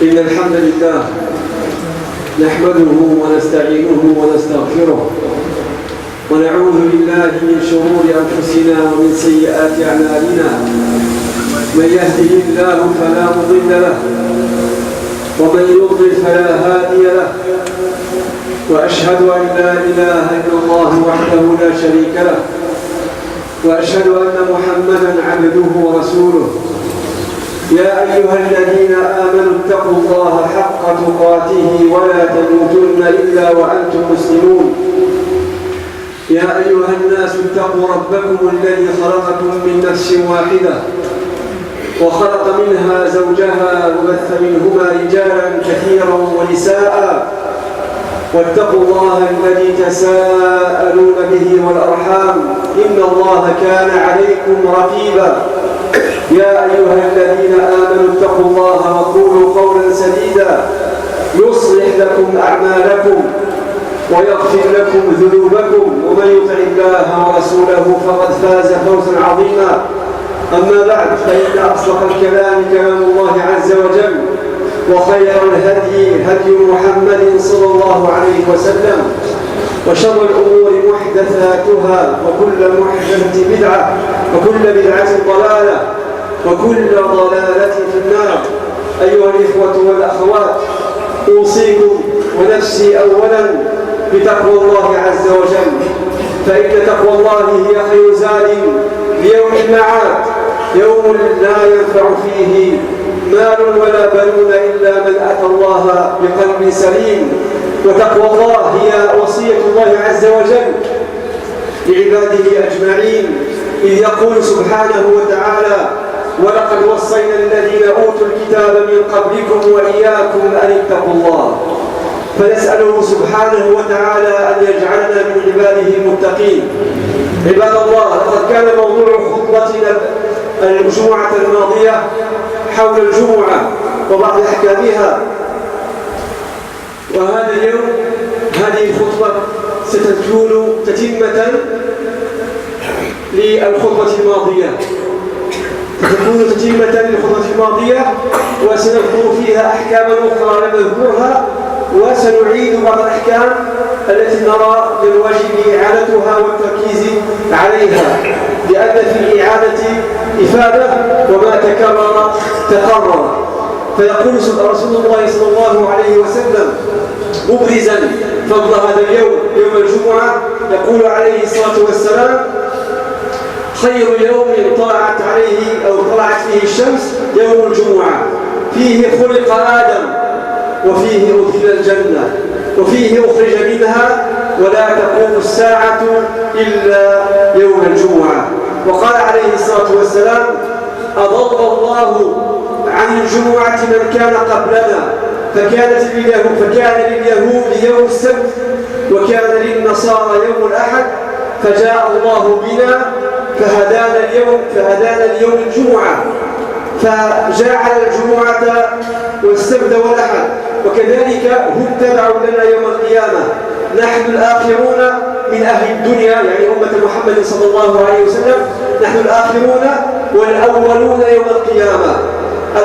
إن الحمد لله نحمده ونستعينه ونستغفره ونعوذ بالله من شرور أنفسنا ومن سيئات أعمالنا. من يهده الله فلا مضل له ومن يضلل فلا هادي له، وأشهد أن لا إله إلا الله وحده لا شريك له، وأشهد أن محمدًا عبده ورسوله. يا أيها الذين آمنوا اتقوا الله حق تقاته ولا تموتن إلا وأنتم مسلمون. يا أيها الناس اتقوا ربكم الذي خلقكم من نفس واحدة وخلق منها زوجها وبث منهما رجالا كثيرا ونساء، واتقوا الله الذي تساءلون به والأرحام إن الله كان عليكم رقيبا. يا أيها الذين آمنوا اتقوا الله وقولوا قولا سديدا يصلح لكم أعمالكم ويغفر لكم ذنوبكم، ومن يطع الله ورسوله فقد فاز فوزا عظيما. أما بعد، فإن أصدق الكلام كلام الله عز وجل، وخير الهدي هدي محمد صلى الله عليه وسلم، وشر الأمور محدثاتها، وكل محدثة بدعة، وكل بدعة ضلالة، وكل ضلالة في النار. أيها الإخوة والأخوات، أوصيكم ونفسي أولا بتقوى الله عز وجل، فإن تقوى الله هي خير زاد ليوم المعاد، يوم لا ينفع فيه مال ولا بنون إلا من أتى الله بقلب سليم. وتقوى الله هي وصية الله عز وجل لعباده أجمعين، إذ يقول سبحانه وتعالى: ولقد وصينا الذين أوتوا الكتاب من قبلكم وإياكم أن اتقوا الله. فنسأله سبحانه وتعالى أن يجعلنا من عباده المتقين. عباد الله، لقد كان موضوع خطبتنا الجمعة الماضية حول الجمعة وبعض أحكامها، وهذا اليوم هذه الخطبة ستكون تتمة للخطبة الماضية، وسنذكر فيها أحكاما أخرى لم نذكرها، وسنعيد بعض الأحكام التي نرى للواجب إعادتها والتركيز عليها، لأن في الإعادة إفادة، وما تكرر تقرر. فيقول رسول الله صلى الله عليه وسلم مبرزا فضل هذا اليوم، يوم الجمعة، يقول عليه الصلاة والسلام: خير يوم طلعت عليه أو طلعت فيه الشمس يوم الجمعة، فيه خلق آدم، وفيه أدخل الجنة، وفيه أخرج منها، ولا تقوم الساعة إلا يوم الجمعة. وقال عليه الصلاة والسلام: أضل الله عن الجمعة من كان قبلنا، فكان لليهود يوم السبت، وكان للنصارى يوم الأحد، فجاء الله بنا فهدانا اليوم الجمعة، فجعل الجمعة والسبت والأحد، وكذلك هم تبعوا لنا يوم القيامة. نحن الآخرون من أهل الدنيا، يعني أمة محمد صلى الله عليه وسلم، نحن الآخرون والأولون يوم القيامة،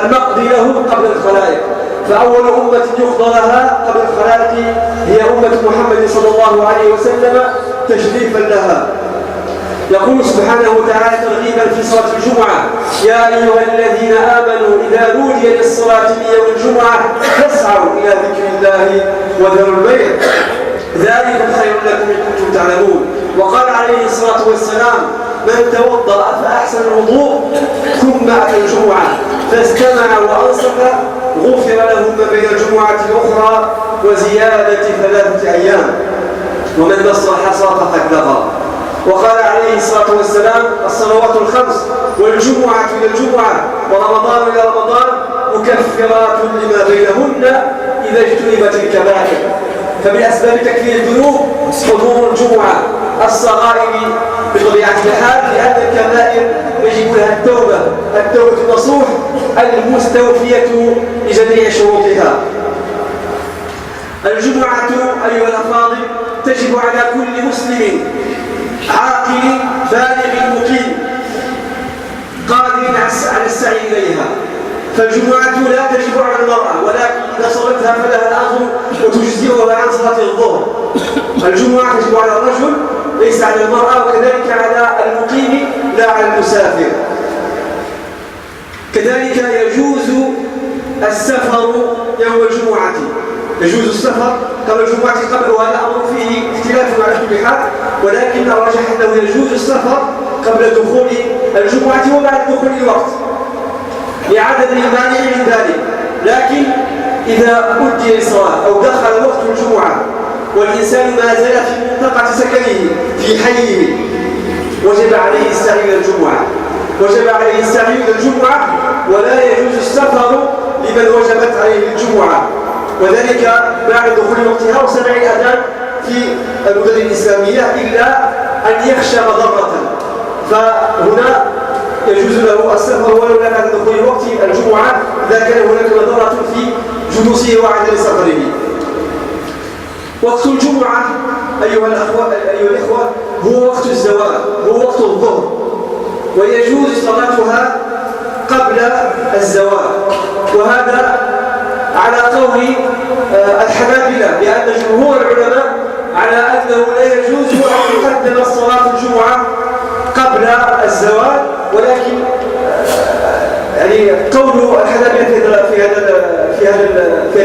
المقضي لهم قبل الخلائق. فأول أمة يقضى لها قبل الخلائق هي أمة محمد صلى الله عليه وسلم تشريفا لها. يقول سبحانه وتعالى ترغيبا في صلاة الجمعة: يا أيها الذين آمنوا إذا نودي للصلاة من يوم الجمعة فاسعوا إلى ذكر الله وذروا البيع، ذلكم خير لكم إن كنتم تعلمون. وقال عليه الصلاة والسلام: من توضأ فأحسن الوضوء ثم أتى الجمعة فاستمع وأنصت غفر له ما بين الجمعة الأخرى وزيادة 3 أيام، ومن نصر الحصى فقد لغى. وقال عليه الصلاة والسلام: الصلوات الخمس والجمعة إلى الجمعة ورمضان إلى رمضان مكفرات لما بينهن إذا اجتنبت الكبائر. فبأسباب تكفير الذنوب حضور الجمعة، الصغائر بطبيعة الحال، لأن الكبائر يجب لها التوبة النصوح المستوفية لجميع شروطها. الجمعة أيها الأفاضل تجب على كل مسلم عاقل بالغ مقيم قادر على السعي إليها، فالجمعة لا تجب على المرأة، ولكن إذا صلتها فلها الأجر وتجزئها عن صلاة الظهر. الجمعة تجب على الرجل ليس على المرأة، وكذلك على المقيم لا على المسافر. كذلك يجوز السفر يوم الجمعة، يجوز السفر قبل الجمعة قبل، وهذا أمر فيه اختلاف على كل حال، ولكن الراجح أنه يجوز السفر قبل دخول الجمعة وبعد دخول الوقت لعدم المانع من ذلك. لكن إذا أدي للصلاة أو دخل وقت الجمعة والإنسان ما زال في منطقة سكنه في حيه وجب عليه السعي إلى الجمعة، وجب عليه السعي إلى الجمعة، ولا يجوز السفر لمن وجبت عليه الجمعة، وذلك بعد دخول وقتها وسماع الأذان في المدن الإسلامية، إلا أن يخشى مضرة، فهنا يجوز له السفر ولو لا بعد دخول وقت الجمعة إذا كان هناك مضرة في جلوسه وعدم سفره. وقت الجمعة أيها الإخوة هو وقت الزواج، هو وقت الظهر، ويجوز صلاتها قبل الزواج، وهذا على قول الحنابلة، لأن جمهور العلماء على أنه لا يجوز أن تقدم صلاة الجمعة قبل الزواج، ولكن يعني قول الحنابلة في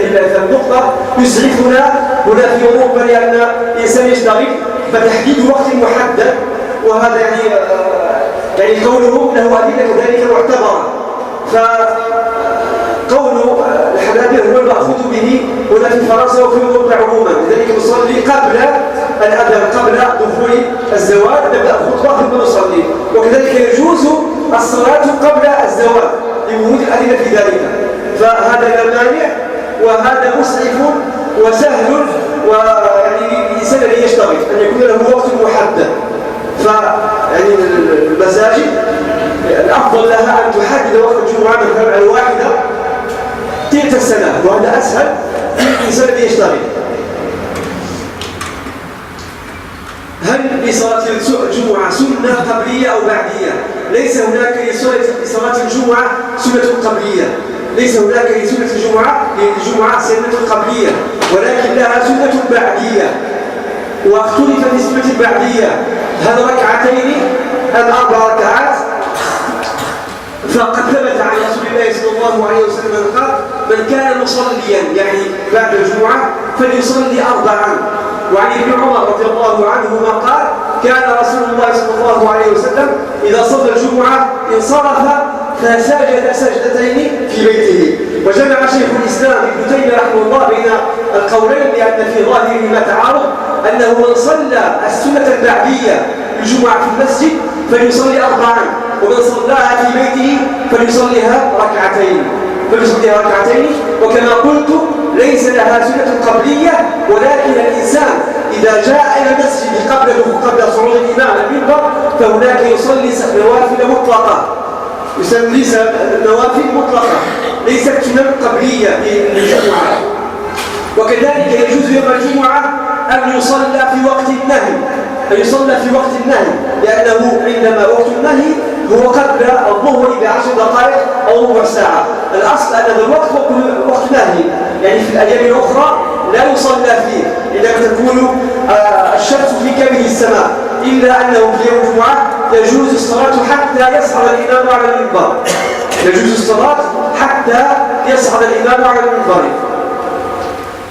هذه النقطة يسعفنا هنا في أوروبا، لأن الإنسان يشتغل فتحديد وقت محدد، وهذا يعني قوله له أدلة ذلك معتبرة. فقول الحنابلة هو المأخوذ به هنا في فرنسا وفي أوروبا عموما، لذلك نصلي قبل الأذان قبل دخول الزواج، نبدأ الخطبة ثم نصلي، وكذلك يجوز الصلاة قبل الزواج لوجود الأدلة في ذلك، فهذا لا مانع، وهذا مسعف وسهل، ويعني الإنسان الذي يشتغل أن يكون له وقت محدد. فيعني المساجد الأفضل لها أن تحدد وقت الجمعة مثلا الواحدة تلك السنة، وهذا أسهل للإنسان الذي يشتغل. هل لصلاة الجمعة سنة قبلية أو بعدية؟ ليس هناك لصلاة الجمعة سنة قبلية، ليس هناك لسنة الجمعة سنة قبلية، ولكن لها سنة بعدية، واختلف في السنة البعدية هل ركعتين أم 4 ركعات؟ فقد ثبت عن رسول الله صلى الله عليه وسلم قال: من كان مصليا يعني بعد الجمعة فليصلي 4. وعن ابن عمر رضي الله عنهما قال: كان رسول الله صلى الله عليه وسلم إذا صلى الجمعة انصرف فسجد سجدتين في بيته. وجمع شيخ الإسلام ابن تيمية رحمه الله بين القولين، لأن في ظاهرهما تعارض، أنه من صلى السنة البعدية الجمعة في المسجد فليصلي 4، ومن صلاها في بيته فليصليها ركعتين. وكما قلت ليس لها سنة قبلية، ولكن الإنسان إذا جاء إلى المسجد قبل صعود الإمام على المنبر فهناك يصلي نوافل مطلقة، يسمى نوافل مطلقة ليست سنة قبلية للجمعة. وكذلك يجوز يوم الجمعة أن يصلى في وقت النهي، لأنه عندما وقت النهي هو قبل الظهر ب10 دقائق أو ربع ساعة. الأصل أن هذا الوقت وقت نهي، يعني في الأيام الأخرى لا يصلى فيه عندما تكون الشمس في كبد السماء، إلا أنه في يوم الجمعة يجوز الصلاة حتى يصعد الإمام على المنبر، على المنبر.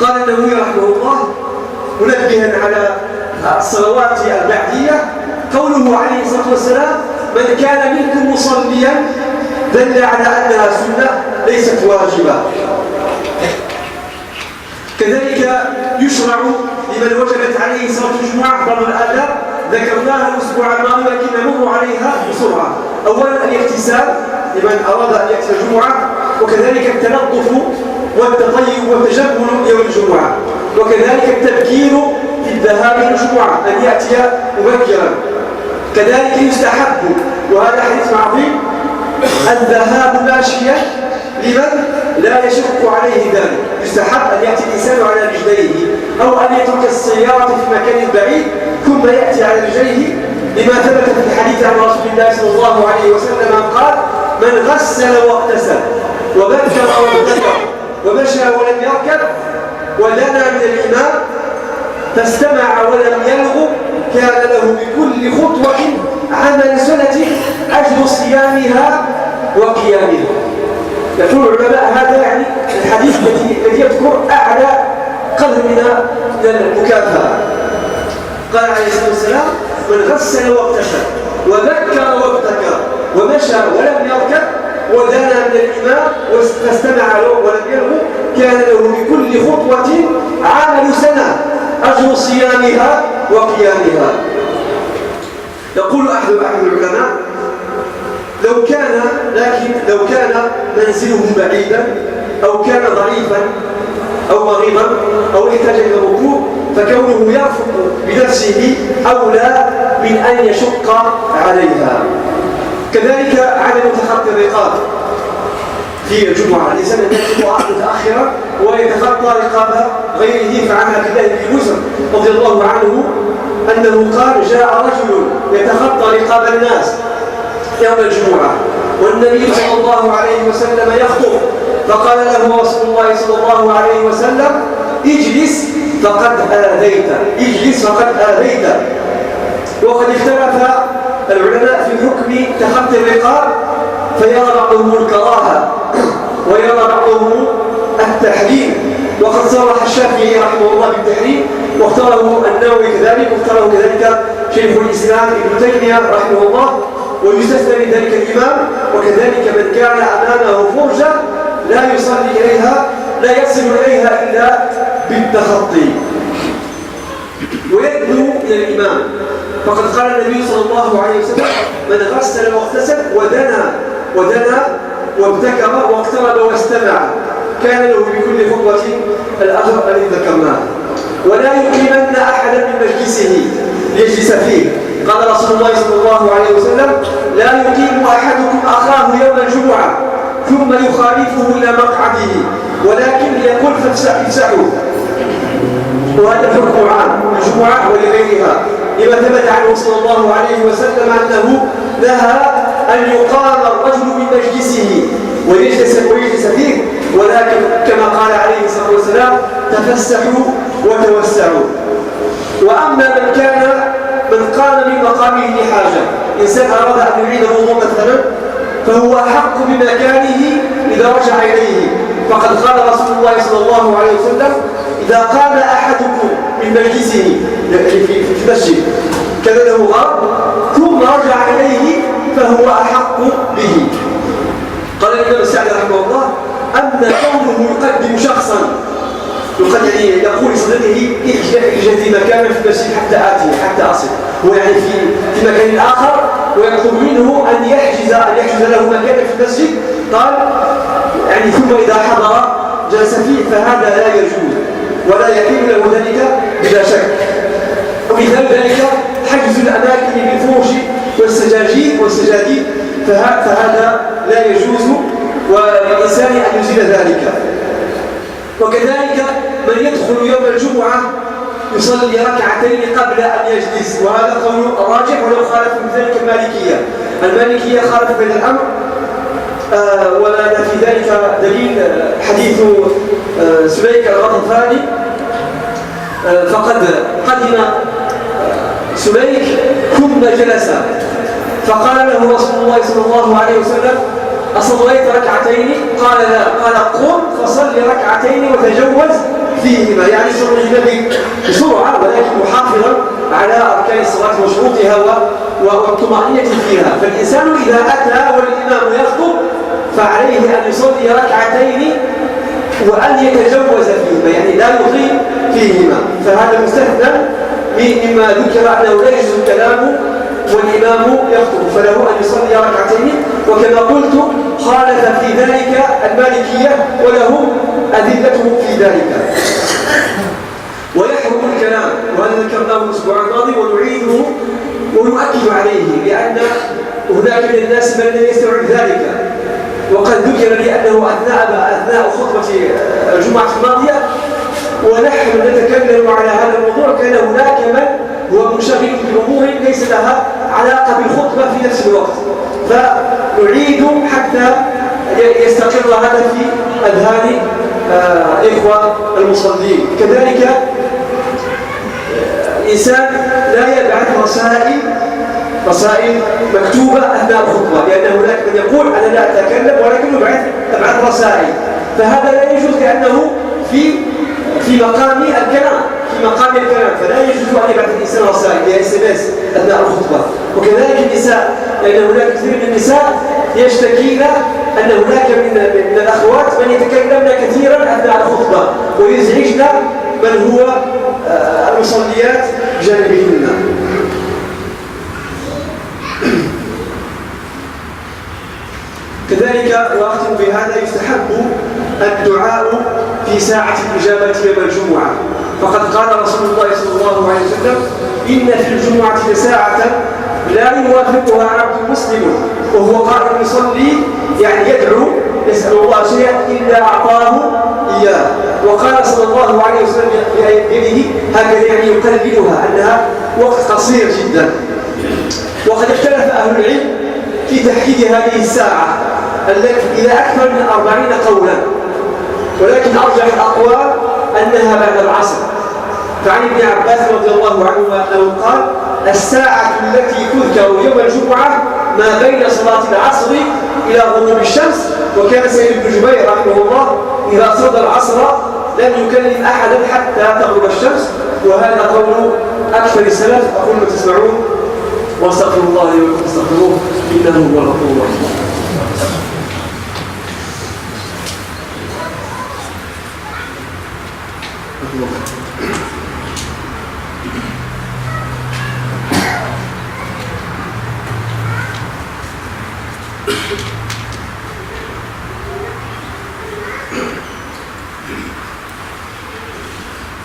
قال النووي رحمه الله منبها على الصلوات البعدية قوله عليه الصلاة والسلام: من كان منكم مصليا، دل على أنها سنة ليست واجبة. كذلك يشرع لمن وجبت عليه صلاة الجمعة بعض الآداب ذكرناها الأسبوع الماضي ولكن نمر عليها بسرعة. أولا الاغتسال لمن أراد أن يأتي الجمعة، وكذلك التنظف والتطيب والتجمل يوم الجمعة، وكذلك التبكير في الذهاب إلى الجمعة أن يأتي مبكرا. كذلك يستحب، وهذا حديث عظيم، الذهاب ماشيا لمن لا يشق عليه ذلك. يستحب أن يأتي الإنسان على رجليه، أو أن يترك السيارة في مكان بعيد ثم يأتي على رجليه، لما ثبت في الحديث عن رسول الله صلى الله عليه وسلم قال: من غسل واغتسل وبكر وابتكر ومشى ولم يركب ودنا من الإمام فاستمع ولم يلغ كان له بكل خطوة عمل سنة أجر صيامها وقيامها. يقول العلماء هذا يعني الحديث الذي يذكر أعلى قدر من المكافأة. قال عليه الصلاة والسلام: من غسل واغتسل وذكر وابتكر ومشى ولم يركب ودنا من الإمام فاستمع له ولم يلغ كان له بكل خطوة عمل سنة أجر صيامها وقيامها. يقول أحد العلماء: لو كان منزله بعيدا أو كان ضعيفا أو مريضا أو احتاج إلى الركوب فكونه يرفق بنفسه أولى من أن يشق عليها. كذلك عدم تخطي الرقاب في الجمعة. الإنسان يأتي متأخرا ويتخطى رقاب غيره. فعن عبد الله بن مسعود رضي الله عنه أنه قال: جاء رجل يتخطى رقاب الناس يوم الجمعة والنبي صلى الله عليه وسلم يخطب فقال له رسول الله صلى الله عليه وسلم: اجلس فقد آذيت، اجلس فقد آذيت. وقد اختلف العلماء في حكم تخطي الرقاب فيرى بعضهم الكراهة ويرى بعضهم التحريم، وقد صرح الشافعي رحمه الله بالتحريم واختاره النووي كذلك واختاره كذلك شيخ الإسلام ابن تيمية رحمه الله. ويستثنى من ذلك الإمام وكذلك من كان أمامه فرجة لا يصلي إليها لا يصل إليها إلا بالتخطي ويدنو إلى الإمام. فقد قال النبي صلى الله عليه وسلم: من غسل واغتسل ودنا وابتكر واقترب واستمع كان له بكل خطوة الأجر الذي ذكرناه. ولا يقيمن أحدا من مجلسه ليجلس فيه. قال رسول الله صلى الله عليه وسلم: لا يقيم أحدكم أخاه يوم الجمعة ثم يخالفه إلى مقعده ولكن يقول فافسحوا. وهذا الحكم عام للجمعة ولغيرها لما ثبت عنه صلى الله عليه وسلم أنه نهى أن يقام الرجل من مجلسه ويجلس فيه، ولكن كما قال عليه الصلاة والسلام: تفسحوا وتوسعوا. وأما من قام من مقامه لحاجة، إنسان أراد أن يعيد الوضوء مثلا فهو أحق بمكانه إذا رجع إليه. فقد قال رسول الله صلى الله عليه وسلم: إذا قام أحدكم من مجلسه في المسجد كان له غرض ثم رجع إليه فهو أحق به. قال الإمام السعدي رحمه الله: أما كونه يقدم شخصا يقول لصديقه: اجلس مكانا في المسجد حتى أصل، هو يعني في مكان آخر ويطلب منه أن يحجز له مكانا في المسجد. قال يعني ثم إذا حضر جلس فيه فهذا لا يجوز ولا يحل له ذلك بلا شك. ومثال ذلك حجز الأماكن بالفرش والسجاجيد فهذا لا يجوز وللإنسان أن يزيل ذلك. وكذلك من يدخل يوم الجمعة يصلي ركعتين قبل أن يجلس، وهذا قول راجح ولو خالف من ذلك المالكية خالف بين الأمر. ولنا في ذلك دليل حديث سليك الغطفاني. فقد قدم سليك ثم جلس فقال له رسول الله صلى الله عليه وسلم: أصليت ركعتين؟ قال لا. قال: قم فصل ركعتين وتجوز فيهما، يعني صلي النبي بسرعة ولكن محافظا على أركان الصلاة وشروطها والطمأنينة فيها. فالإنسان إذا أتى والإمام يخطب فعليه أن يصلي ركعتين وأن يتجوز فيهما، يعني لا يطيل فيهما. فهذا مستثنى مما ذكر أنه لا يجوز الكلام والإمام يخطب، فله أن يصلي ركعتين. وكما قلت خالف في ذلك المالكية ولهم أدلتهم في ذلك. ويحرم الكلام، وهذا ذكرناه الأسبوع الماضي ونعيده ونؤكد عليه، لأن هناك من الناس من لا يستوعب ذلك. وقد ذكر لي أنه أثناء خطبة الجمعة الماضية ونحن نتكلم على هذا الموضوع كان هناك من هو منشغل بأمور ليس لها علاقة بالخطبة في نفس الوقت، فنعيد حتى يستقر هذا في أذهان إخوة المصلين. كذلك الإنسان لا يبعث رسائل مكتوبة أثناء الخطبة، لأن هناك من يقول أنا لا أتكلم ولكن أبعث رسائل، فهذا لا يجوز لأنه في مقام الكلام، فلا يجوز أن يبعث الإنسان رسائل SMS أثناء الخطبة. وكذلك النساء، لأن هناك كثير من النساء يشتكين أن هناك من الأخوات من يتكلمن كثيرا أثناء الخطبة ويزعجن من هو المصليات جانبهن. كذلك وأختم بهذا، يستحب الدعاء في ساعة الإجابة يوم الجمعة، فقد قال رسول الله صلى الله عليه وسلم: إن في الجمعة لساعة لا يوافقها عبد مسلم وهو قائم يصلي، يعني يدعو يسأل الله شيئا إلا أعطاه إياه. وقال صلى الله عليه وسلم بيده هكذا، يعني يقللها أنها وقت قصير جدا. وقد اختلف أهل العلم في تحديد هذه الساعة التي إلى أكثر من 40 قولا، ولكن أرجح الأقوال أنها بعد العصر. فعن ابن عباس رضي الله عنه أنه قال: الساعة التي تذكر يوم الجمعة ما بين صلاة العصر إلى غروب الشمس. وكان سيد بن جبير رحمه الله إذا صلى العصر لم يكلم أحدا حتى تغرب الشمس، وهذا قول أكثر السلف. أقول ما تسمعون واستغفر الله لي ولكم فاستغفروه إنه هو الغفور الرحيم.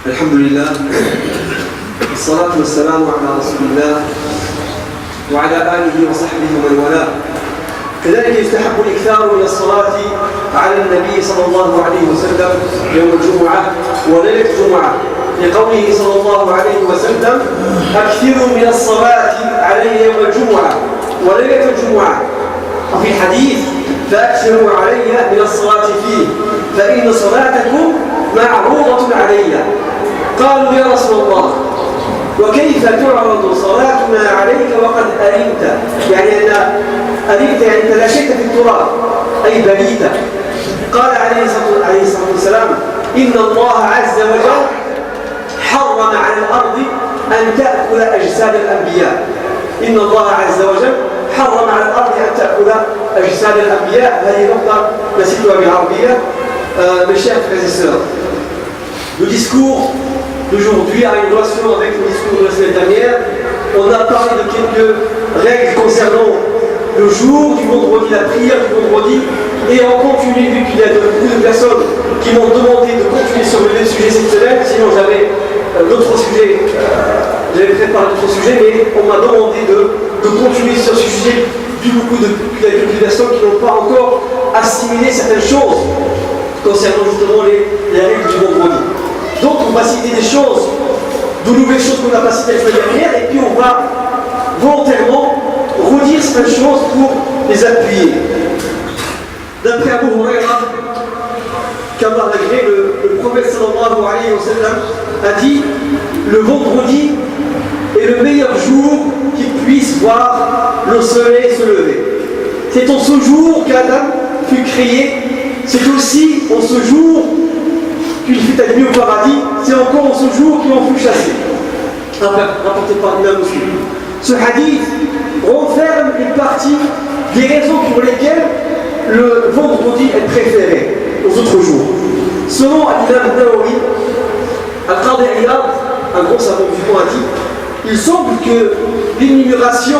الحمد لله والصلاة والسلام على رسول الله وعلى آله وصحبه ومن والاه. كذلك يستحب الإكثار من الصلاة على النبي صلى الله عليه وسلم يوم الجمعة وليلة الجمعة، لقوله صلى الله عليه وسلم: أكثروا من الصلاة علي يوم الجمعة وليلة الجمعة. وفي حديث: فأكثروا علي من الصلاة فيه فإن صلاتكم معروضة علي. قالوا: يا رسول الله، وكيف تعرض صلاتنا عليك وقد أرمت؟ يعني أن أرمت يعني أنت لا شيء في التراب، أي بليت. قال عليه الصلاة والسلام: إن الله عز وجل حرم على الأرض أن تأكل أجساد الأنبياء. إن الله عز وجل حرم على الأرض أن تأكل أجساد الأنبياء. هذه نقطة نسيتها بالعربية. Mes chers frères et sœurs, le discours d'aujourd'hui a une relation avec le discours de la semaine dernière. On a parlé de quelques règles concernant le jour du vendredi, la prière du vendredi, et on continue, vu qu'il y a beaucoup de personnes qui m'ont demandé de continuer sur le même sujet cette semaine. Sinon j'avais d'autres sujets, j'avais préparé d'autres sujets, mais on m'a demandé de continuer sur ce sujet, vu beaucoup de personnes qui n'ont pas encore assimilé certaines choses concernant justement les règles du vendredi. Donc on va citer des choses, de nouvelles choses qu'on n'a pas citées la semaine dernière, et puis on va volontairement redire certaines choses pour les appuyer. D'après Abu Huraira, qu'Allah l'a créé, le prophète sallallahu alayhi wa sallam a dit: le vendredi est le meilleur jour qui puisse voir le soleil se lever. C'est en ce jour qu'Adam fut créé. C'est aussi en ce jour qu'il fut admis au paradis. C'est encore en ce jour qu'il en fut chassé. Rapporté par l'imam Muslim. Ce hadith renferme une partie des raisons pour lesquelles le vendredi est préféré aux autres jours. Selon l'imam Nawawi, Al-Qadi Iyad, un grand savant musulman, a dit: il semble que l'énumération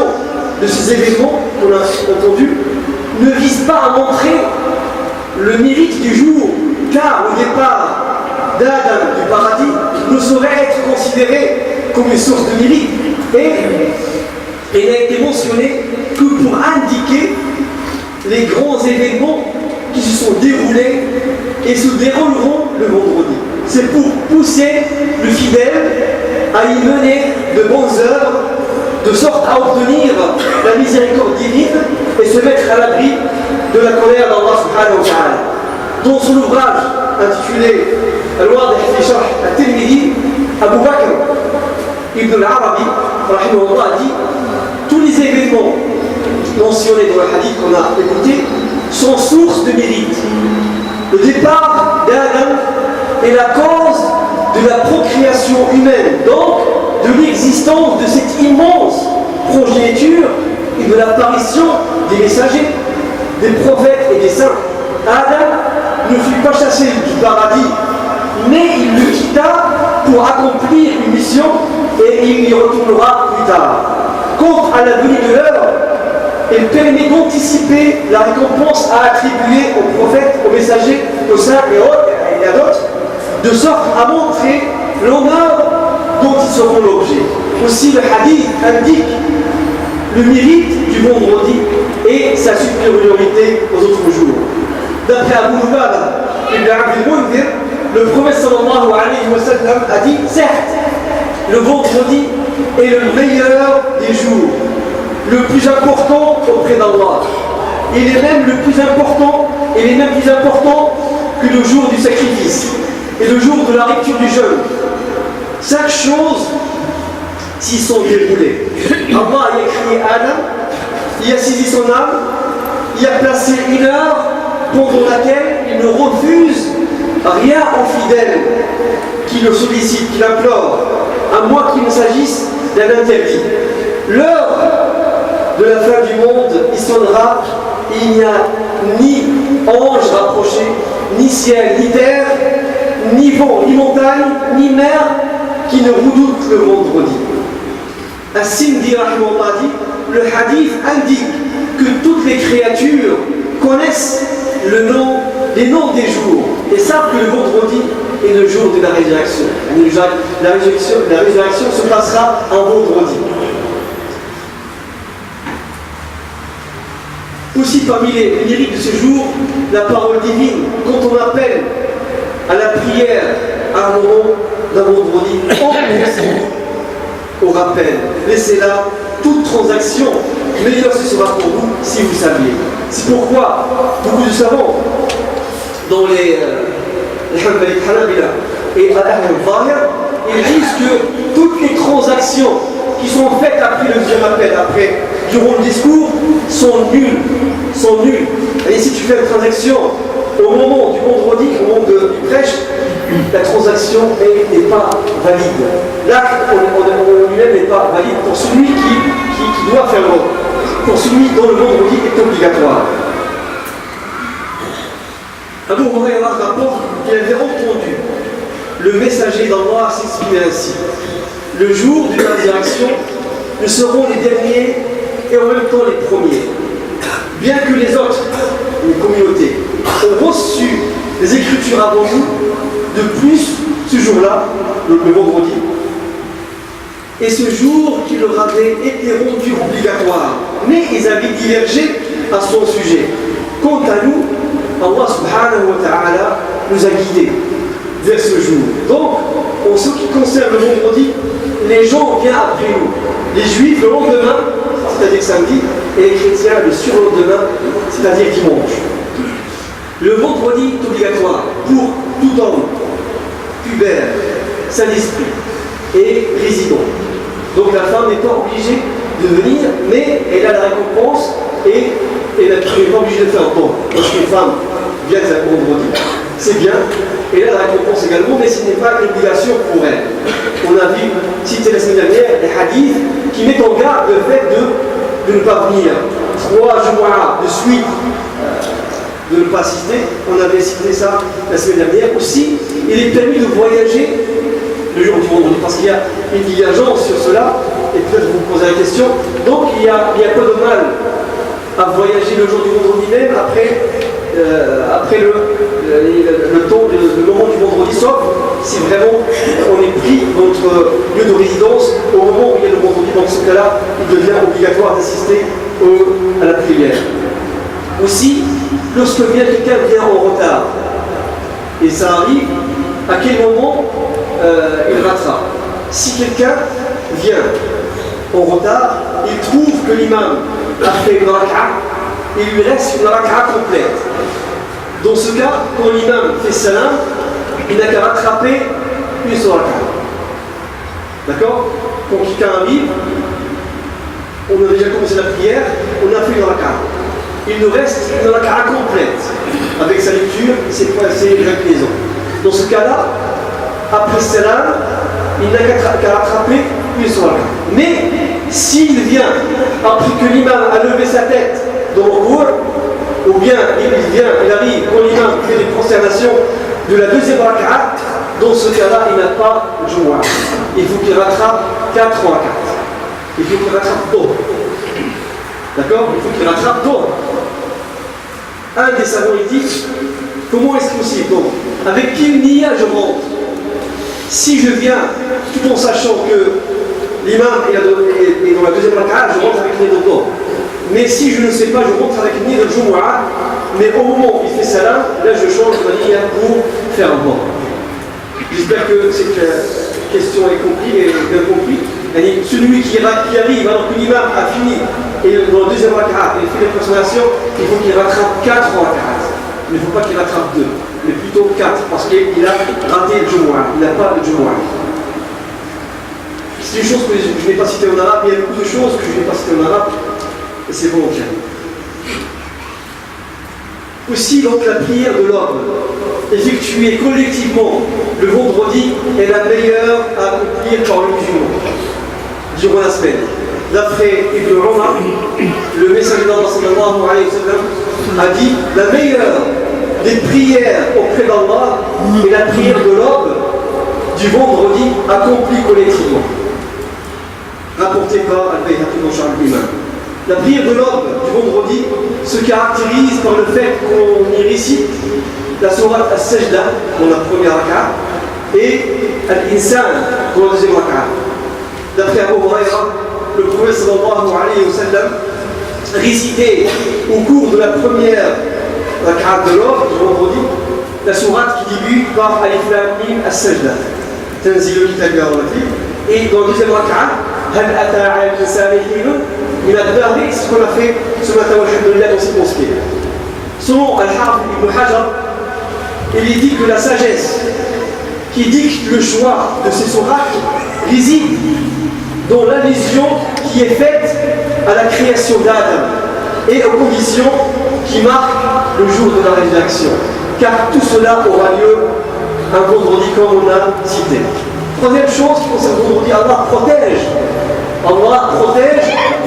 de ces événements qu'on a entendus ne vise pas à montrer le mérite du jour, car le départ d'Adam du paradis ne saurait être considéré comme une source de mérite, et il n'a été mentionné que pour indiquer les grands événements qui se sont déroulés et se dérouleront le vendredi. C'est pour pousser le fidèle à y mener de bonnes œuvres, de sorte à obtenir la miséricorde divine et se mettre à l'abri de la colère d'Allah subhanahu wa ta'ala. Dans son ouvrage intitulé Al-Wadih fi Sharh At-Tirmidhi, Abu Bakr Ibn al-Arabi rahimahullah dit: tous les événements mentionnés dans le hadith qu'on a écouté sont source de mérite. Le départ d'Adam est la cause de la procréation humaine, donc de l'existence de cette immense progéniture et de l'apparition des messagers, des prophètes et des saints. Adam ne fut pas chassé du paradis, mais il le quitta pour accomplir une mission et il y retournera plus tard. Quant à la venue de l'heure, elle permet d'anticiper la récompense à attribuer aux prophètes, aux messagers, aux saints et à d'autres, de sorte à montrer l'honneur dont ils seront l'objet. Aussi, le hadith indique le mérite du vendredi et sa supériorité aux autres jours. D'après Abu Lubaba ibn Abd al-Mundhir, le prophète sallallahu alayhi wa sallam a dit: certes, le vendredi est le meilleur des jours, le plus important auprès d'Allah. Il est même plus important que le jour du sacrifice et le jour de la rupture du jeûne. Chaque chose s'y sont déroulées. Allah a créé Adam, il a saisi son âme, il a placé une heure pendant laquelle il ne refuse rien au fidèle qui le sollicite, qui l'implore, à moins qu'il ne s'agisse d'un interdit. L'heure de la fin du monde y sonnera, et il n'y a ni ange rapproché, ni ciel, ni terre, ni vent, ni montagne, ni mer qui ne redoutent le vendredi. As-Sindi rahimahullah dit: le hadith indique que toutes les créatures connaissent les noms des jours et savent que le vendredi est le jour de la résurrection. La résurrection se passera un vendredi. Aussi, parmi les mérites de ce jour, la parole divine. Quand on appelle à la prière à un moment d'un vendredi, on rappelle, laissez là toute transaction, meilleure ce sera pour vous si vous saviez. C'est pourquoi beaucoup de savants, dans les Hanabila et Ahl al-Zahir, ils disent que toutes les transactions qui sont faites après le deuxième appel, durant le discours, sont nulles. Et si tu fais une transaction au moment du vendredi, au moment du prêche, la transaction n'est pas valide. L'acte en lui-même n'est pas valide pour celui qui doit faire l'ordre. Pour celui dont le vendredi est obligatoire. Abu Hurayrah rapporte qu'il avait entendu le messager d'Allah s'exprimer ainsi: le jour de la résurrection, nous serons les derniers et en même temps les premiers. Bien que les autres, les communautés, ont reçu les Écritures avant nous, de plus, ce jour-là, le vendredi, et ce jour qui leur avait été rendu obligatoire, mais ils avaient divergé à son sujet. Quant à nous, Allah subhanahu wa ta'ala nous a guidés vers ce jour. Donc, en ce qui concerne le vendredi, les gens viennent après nous. Les juifs le lendemain, c'est-à-dire samedi, et les chrétiens le surlendemain, c'est-à-dire dimanche. Le vendredi est obligatoire pour tout homme, pubère, saint d'esprit et résident. Donc la femme n'est pas obligée de venir, mais elle a la récompense et elle n'est pas obligée de faire don. Lorsqu'une femme vient le vendredi, c'est bien. Elle a la récompense également, mais ce n'est pas une obligation pour elle. On a vu, cité la semaine dernière, les hadiths qui mettent en garde le fait de ne pas venir. 3 jours de suite, de ne pas assister. On avait cité ça la semaine dernière. Aussi, il est permis de voyager le jour du vendredi, parce qu'il y a une divergence sur cela, et peut-être vous posez la question. Donc il y a pas de mal à voyager le jour du vendredi même après le moment du vendredi, sauf si vraiment on est pris notre lieu de résidence au moment où il y a le vendredi. Dans ce cas-là, il devient obligatoire d'assister à la prière. Aussi, lorsque quelqu'un vient en retard, et ça arrive, à quel moment il rattrape? Si quelqu'un vient en retard, il trouve que l'imam a fait une raka'a il lui reste une raka'a complète. Dans ce cas, quand l'imam fait salam, il n'a qu'à rattraper une seule raka'a. D'accord? Quand quelqu'un arrive, on a déjà commencé la prière, on a fait une raka'a. Il nous reste une raka'a complète. Avec sa lecture, ses inclinaisons. Dans ce cas-là, après salam, il n'a qu'à rattraper une seule raka'a. Mais s'il vient, après que l'imam a levé sa tête dans le cours, ou bien il arrive quand l'imam fait des prosternations de la deuxième raka'a, dans ce cas-là, il n'a pas de Jumu'ah. Il faut qu'il rattrape 4 raka'at. Il faut qu'il rattrape Dhuhr. D'accord? Il faut qu'il rattrape Dhuhr. Un des savants il dit, comment est-ce possible? Donc, avec quel niya je rentre? Si je viens, tout en sachant que l'imam est dans la deuxième raka'a, je rentre avec une niya de Dhuhr. Mais si je ne sais pas, je rentre avec une niya de Jumu'ah, mais au moment où il fait salam, là je change ma niya pour faire un Dhuhr. J'espère que cette question est comprise et bien comprise. Celui qui arrive alors que l'imam a fini et dans le deuxième raka'a il fait les prosternations, il faut qu'il rattrape 4 raka'at. Il ne faut pas qu'il rattrape 2, mais plutôt 4, parce qu'il a raté le Jumu'ah. Il n'a pas de Jumu'ah. C'est une chose que je n'ai pas citée en arabe, il y a beaucoup de choses que je n'ai pas citées en arabe, et c'est volontaire. Aussi, donc, la prière de l'homme, effectuée collectivement le vendredi, est la meilleure à accomplir par le musulman durant la semaine. D'après Ibn Umar, le messager d'Allah sallallahu alayhi wa sallam a dit la meilleure des prières auprès d'Allah est la prière de l'homme du vendredi accomplie collectivement. Rapporté par Al-Bayhaqi dans Sharh al-Iman. La prière de l'homme du vendredi se caractérise par le fait qu'on y récite la sourate As-Sajda dans la première raka'a et Al-Insan dans la deuxième raka'a. D'après Abu Huraira, le prophète sallallahu alayhi wa sallam récitait au cours de la première raka'a de l'homme du vendredi la sourate qui débute par Alif Lam Mim As-Sajda. Tanzilul Kitabi ar-Rahim. Et dans la deuxième raka'a, Hal ata ala al-insani hinun. Il a regardé ce qu'on a fait ce matin dans cette mosquée. Selon Al-Hafidh Ibn Hajar, il dit que la sagesse qui dicte le choix de ces sourates réside dans l'allusion qui est faite à la création d'Adam et aux conditions qui marquent le jour de la résurrection. Car tout cela aura lieu un vendredi comme on a cité. Troisième chose qui concerne le vendredi, Allah protège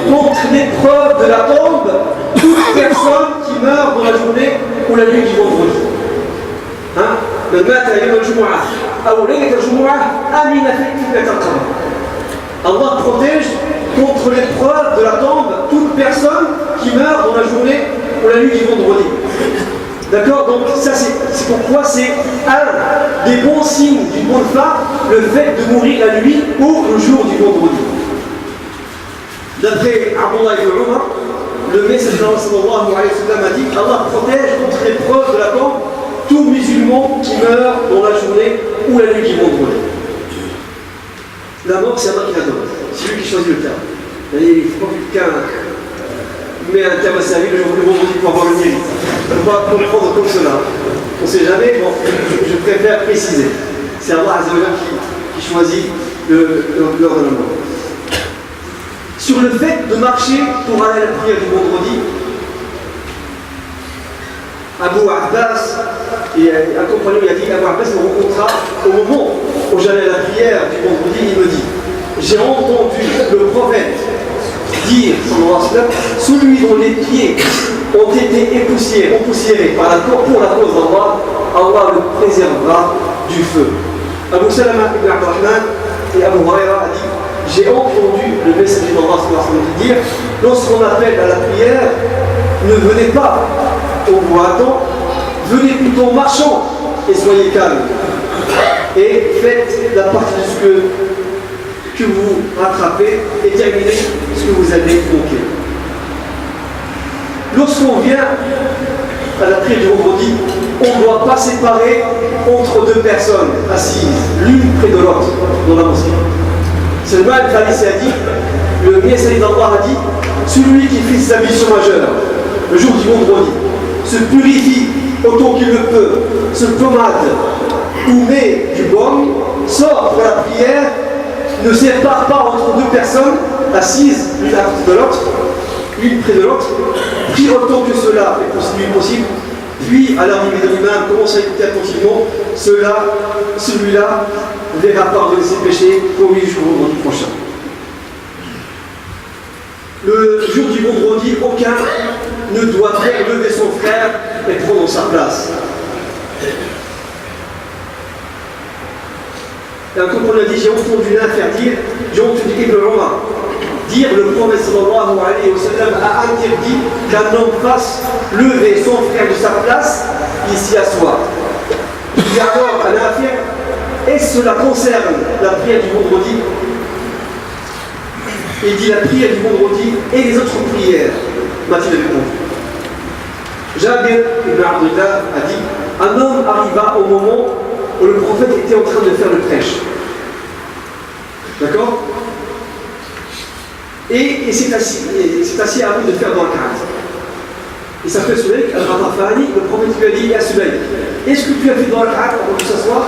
contre l'épreuve de la tombe toute personne qui meurt dans la journée ou la nuit du vendredi. Allah protège contre l'épreuve de la tombe toute personne qui meurt dans la journée ou la nuit du vendredi. D'accord? Donc ça c'est pourquoi c'est un des bons signes d'une bonne femme, le fait de mourir la nuit ou le jour du vendredi. D'après Abdullah ibn Umar, le messager d'Allah sallallahu alayhi wa sallam a dit Allah protège contre l'épreuve de la tombe tout musulman qui meurt dans la journée ou la nuit du vendredi. La mort, c'est Allah qui la donne. C'est lui qui choisit le terme. Il ne faut pas que quelqu'un met un terme à sa vie le vendredi pour avoir le mérite. Il ne faut pas comprendre comme cela. On ne sait jamais, bon, je préfère préciser. C'est Allah Azzawajal qui choisit l'heure de la mort. Sur le fait de marcher pour aller à la prière du vendredi, Abu Abbas, un compagnon il a dit Abu Abbas me rencontra au moment où j'allais à la prière du vendredi, il me dit j'ai entendu le prophète dire, celui dont les pieds ont été empoussiérés pour la cause d'Allah, Allah le préservera du feu. Abu Salama ibn Abdurrahman et Abu Huraira a dit j'ai entendu le messager d'Allah dire lorsqu'on appelle à la prière, ne venez pas au boiton, venez plutôt marchant et soyez calme. Et faites la partie de ce que vous rattrapez et terminez ce que vous avez manqué. Lorsqu'on vient à la prière du vendredi, on ne doit pas séparer entre deux personnes assises, l'une près de l'autre, dans la mosquée. Salman al-Farisi a dit, le messager d'Allah a dit, celui qui fait sa mission majeure, le jour du vendredi, se purifie autant qu'il le peut, se pommade ou met du baume, sort pour la prière, ne sépare pas entre deux personnes assises l'une à côté de l'autre, l'une près de l'autre, prie autant que cela est possible, puis à l'arrivée de l'imam, commence à écouter attentivement, celui-là verra pardonner ses péchés promis jusqu'au vendredi prochain. Le jour du vendredi, aucun ne doit faire lever son frère et prendre sa place. Et comme on l'a dit, j'ai entendu Ibn Umar dire le prophète sallallahu alayhi wa sallam a interdit qu'un homme fasse lever son frère de sa place, il s'y assoit. Il dit alors à l'affaire, est-ce que cela concerne la prière du vendredi? Il dit la prière du vendredi et les autres prières, m'a-t-il répondu. Jabir ibn Abdullah a dit, un homme arriva au moment où le prophète était en train de faire le prêche. D'accord? Et c'est assis à vous de faire dans la carte. Il s'appelle Sulaik al-Ghatafani, le prophète lui a dit à Sulaik, est-ce que tu as fait dans la carte avant de s'asseoir?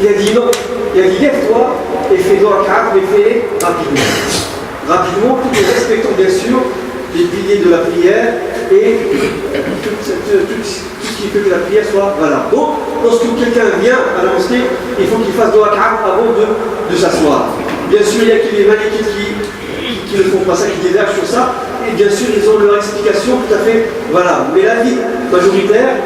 Il a dit non. Il a dit lève-toi et fais dans la carte, mais fais rapidement. Rapidement, tout en respectant bien sûr les piliers de la prière et tout ce qui fait que la prière soit valable. Donc, lorsque quelqu'un vient à la mosquée, il faut qu'il fasse dans la carte avant de s'asseoir. Bien sûr, il y a les malékites qui ne font pas ça, qui divergent sur ça, et bien sûr, ils ont leur explication tout à fait valable. Mais l'avis majoritaire,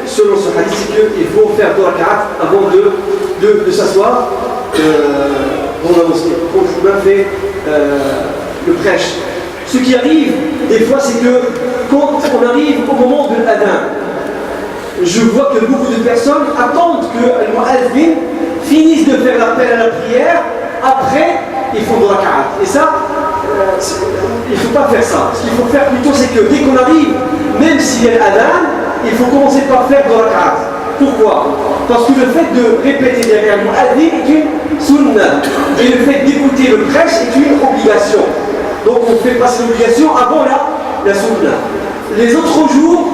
selon ce hadith, c'est qu'il faut faire dans la carte avant de s'asseoir dans la mosquée. Quand l'imam fait le prêche. Ce qui arrive, des fois, c'est que quand on arrive au moment de l'adhan, je vois que beaucoup de personnes attendent que le mu'adhin finisse de faire l'appel à la prière, après, ils font de la carte. Et ça, il ne faut pas faire ça. Ce qu'il faut faire plutôt, c'est que dès qu'on arrive, même s'il y a l'adhan, il faut commencer par faire de la carte. Pourquoi? Parce que le fait de répéter derrière le mu'adhin est une sunnah. Et le fait d'écouter le prêche est une obligation. Donc on fait passer l'obligation avant la sunnah. Les autres jours,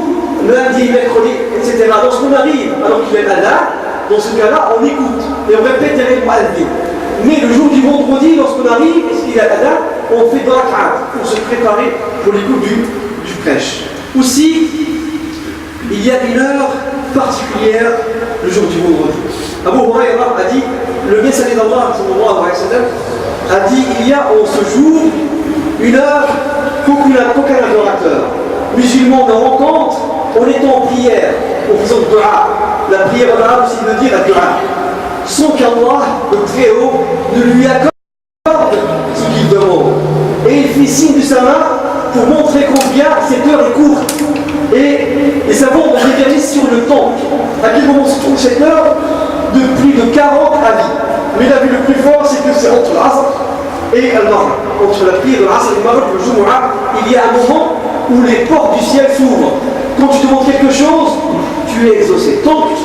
lundi, mercredi, etc., lorsqu'on arrive alors qu'il y a l'adhan, dans ce cas-là, on écoute et on répète derrière le mu'adhin. Mais le jour du vendredi, lorsqu'on arrive, et qu'il y a l'adhan, on fait dans la carte pour se préparer pour l'écoute du prêche. Aussi, il y a une heure particulière le jour du vendredi. Abu Huraira a dit, le messager d'Allah sallallahu alayhi wa sallam a dit, il y a en ce jour une heure qu'aucun adorateur musulman ne rencontre en étant en prière, en faisant le dua. La prière en arabe aussi veut dire la dua. Sans qu'Allah, le Très-Haut, ne lui accorde ce qu'il demande. Et il fait signe de sa main pour montrer combien cette heure est courte. Et les savants ont réfléchi sur le temps. À quel moment se trouve cette heure? De plus de 40 avis. Mais l'avis le plus fort, c'est que c'est entre l'Asr et Al-Maghrib. Entre la prière de l'Asr et le Maghrib, le Jumu'ah, il y a un moment où les portes du ciel s'ouvrent. Quand tu demandes quelque chose, tu es exaucé. Tant que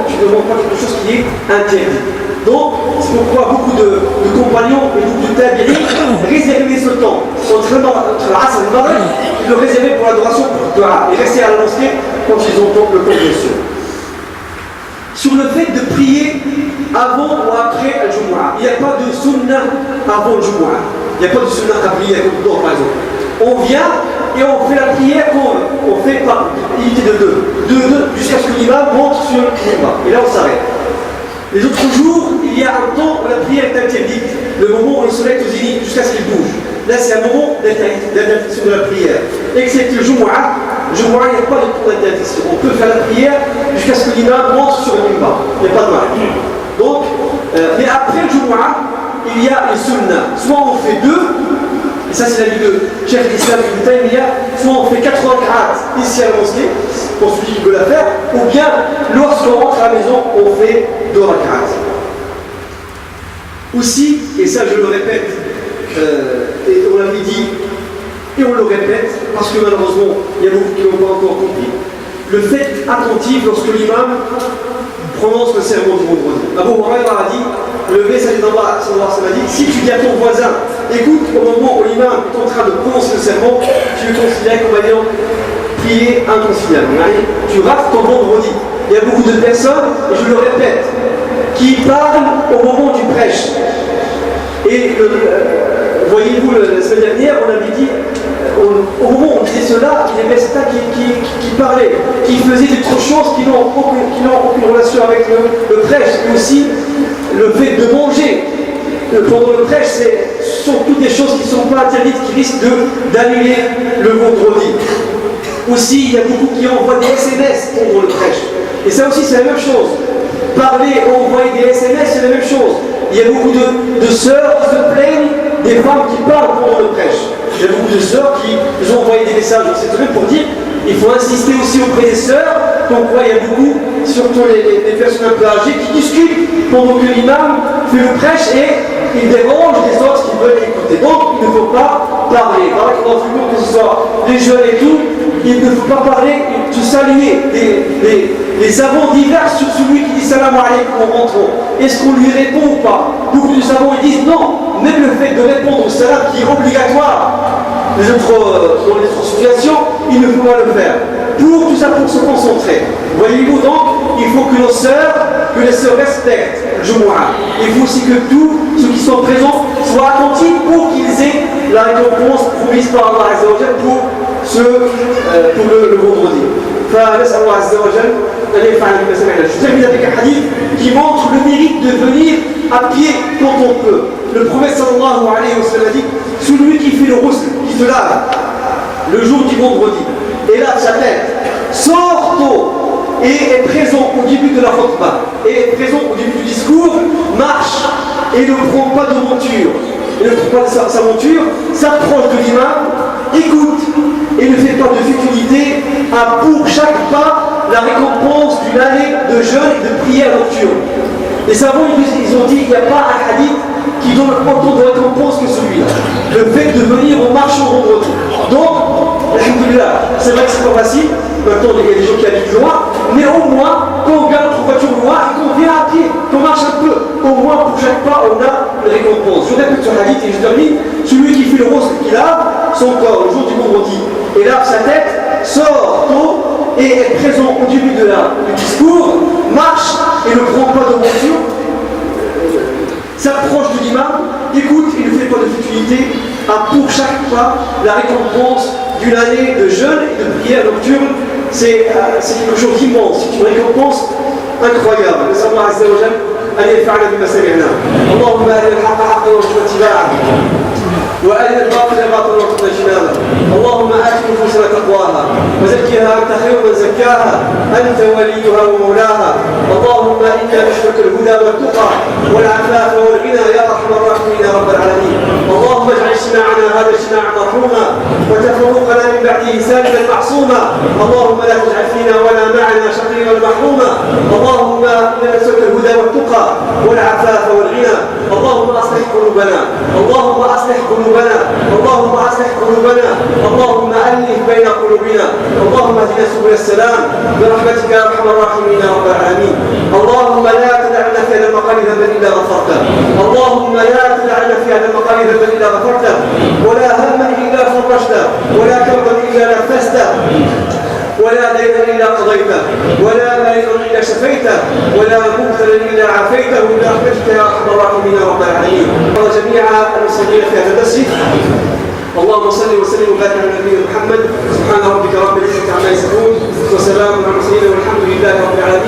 tu ne demandes pas quelque chose qui est interdit. Donc, c'est pourquoi beaucoup de compagnons et beaucoup de tabi'in réservaient ce temps. Entre l'Asr et le Maghrib, ils le réservaient pour l'adoration pour le dua. Et restaient à la mosquée quand ils ont le temps de Dieu. Sur le fait de prier avant ou après Al-Jumu'ah. Il n'y a pas de sunnah avant le Jumu'ah. Il n'y a pas de sunnah à prier comme le par exemple. On vient et on fait la prière qu'on fait par unité de deux, jusqu'à ce que l'imam monte sur le minbar. Et là on s'arrête. Les autres jours, il y a un temps où la prière est interdite. Le moment où le soleil est au zénith, jusqu'à ce qu'il bouge. Là c'est un moment d'interdiction de la prière. Excepté le Jumu'ah, il n'y a pas de temps d'interdiction. On peut faire la prière jusqu'à ce que l'imam monte sur le minbar. Il n'y a pas de mal. Donc, mais après le Jumu'ah, il y a les sunnah. Soit on fait deux, et ça c'est l'avis de Cheikh l'Islam Ibn Taymiyyah, soit on fait 80 rak'at ici à la mosquée, pour celui qui veut la faire, ou bien lorsqu'on rentre à la maison, on fait 2 rak'at. Aussi, et ça je le répète, et on l'avait dit, et on le répète, parce que malheureusement, il y a beaucoup qui n'ont pas encore compris. Le fait attentif lorsque l'imam prononce le sermon du vendredi. Abu Huraira a dit, le messager d'Allah a dit, si tu dis à ton voisin, écoute au moment où l'imam est en train de prononcer le sermon, tu le considères comme ayant qui est inconciliable. Tu rates ton vendredi. Il y a beaucoup de personnes, et je le répète, qui parlent au moment du prêche. Et voyez-vous, la semaine dernière, on avait dit, au moment où on disait cela, il y avait certains qui parlaient, qui faisaient d'autres choses qui n'ont aucune relation avec le prêche, et aussi le fait de manger. Pendant le prêche, ce sont toutes des choses qui ne sont pas interdites, qui risquent d'annuler le vendredi. Aussi, il y a beaucoup qui envoient des SMS pendant le prêche. Et ça aussi, c'est la même chose. Parler, envoyer des SMS, c'est la même chose. Il y a beaucoup de sœurs qui se plaignent des femmes qui parlent pendant le prêche. Il y a beaucoup de sœurs qui ont envoyé des messages dans cette semaine pour dire il faut insister aussi auprès des sœurs. Donc, il y a beaucoup, surtout les personnes un peu âgées, qui discutent pendant que l'imam fait le prêche et il dérange les autres qui veulent écouter. Donc, il ne faut pas parler. Que ce soit les jeunes et tout, il ne faut pas parler, se saluer les savants divers sur celui qui dit salam alaykoum en rentrant. Est-ce qu'on lui répond ou pas? Beaucoup de savants ils disent non, même le fait de répondre au salam qui est obligatoire dans les autres situations, il ne faut pas le faire. Pour tout ça, pour se concentrer. Voyez-vous donc, il faut que les sœurs respectent le Jumu'ah. Il faut aussi que tous ceux qui sont présents soient attentifs pour qu'ils aient la récompense promise par Allah Azza wa Jal pour le vendredi. فنسأل الله عز وجل أن ينفعنا بما سمعنا. Je termine avec un hadith qui montre le mérite de venir à pied quand on peut. Le prophète sallallahu alayhi wa sallam a dit celui qui fait le ghusl, qui se lave le jour du vendredi et lave sa tête, sort tôt et est présent au début de la khutbah, et est présent au début du discours, marche et ne prend pas de monture, et ne prend pas sa monture, s'approche de l'imam, écoute et ne fait pas de futilité, a pour chaque pas la récompense d'une année de jeûne et de prière nocturne. Les savants ils ont dit qu'il n'y a pas un hadith qui donne autant de récompense que celui-là. Le fait de venir en marche au vendredi. Donc, alhamdoulilah, c'est vrai que c'est pas facile. Maintenant, il y a des gens qui habitent loin, mais au moins, quand on garde notre voiture loin et qu'on vient à pied, qu'on marche un peu, au moins pour chaque pas, on a une récompense. Je répète ce hadith et je termine. Celui qui fait le rose, qui lave son corps le jour du vendredi et lave sa tête, sort tôt et est présent au début du discours, marche et ne prend pas de voiture, s'approche de l'imam, écoute et ne fait pas de futilité, a pour chaque pas la récompense d'une année de jeûne et de prière nocturne. C'est quelque chose d'immense, c'est une récompense incroyable. نسأل الله عز وجل أن ينفعنا بما سمعنا. اللهم أرنا الحق حقا وارزقنا اتباعه وأرنا الباطل باطلا وارزقنا اجتنابه. اللهم آت نفوسنا تقواها وزكها أنت خير من زكاها أنت وليها ومولاها. اللهم إنا نشرك الهدى والتقى والعفاف والغنى يا أرحم الراحمين يا رب العالمين. اللهم اجعل اجتماعنا هذا اجتماعا مرحوما وتفرقنا من بعده سالما معصوما. اللهم لا تجعل فينا ولا معنا شقيا محروما. اللهم إنا نسألك الهدى والتقى والعفاف والغنى. اللهم أصلح قلوبنا. اللهم أصلح قلوبنا. اللهم أصلح قلوبنا. اللهم ألف بين قلوبنا. اللهم اهدنا سبل السلام برحمتك يا أرحم الراحمين يا رب العالمين. اللهم لا تدع لنا في هذا المقام ذنبا إلا غفرته. اللهم لا تدع لنا في هذا المقام ذنبا إلا غفرته ولا هما إلا فرجته ولا كربا إلا نفسته ولا دينا إلا قضيته ولا مريضا إلا شفيته ولا مبتلا إلا عافيته برحمتك يا أرحم الراحمين يا رب العالمين. وجميع المصلين في هذا المسجد اللهم صل وسلم وبارك على نبينا محمد. سبحان ربك رب العزة عما يصفون وسلام على المرسلين والحمد لله رب العالمين.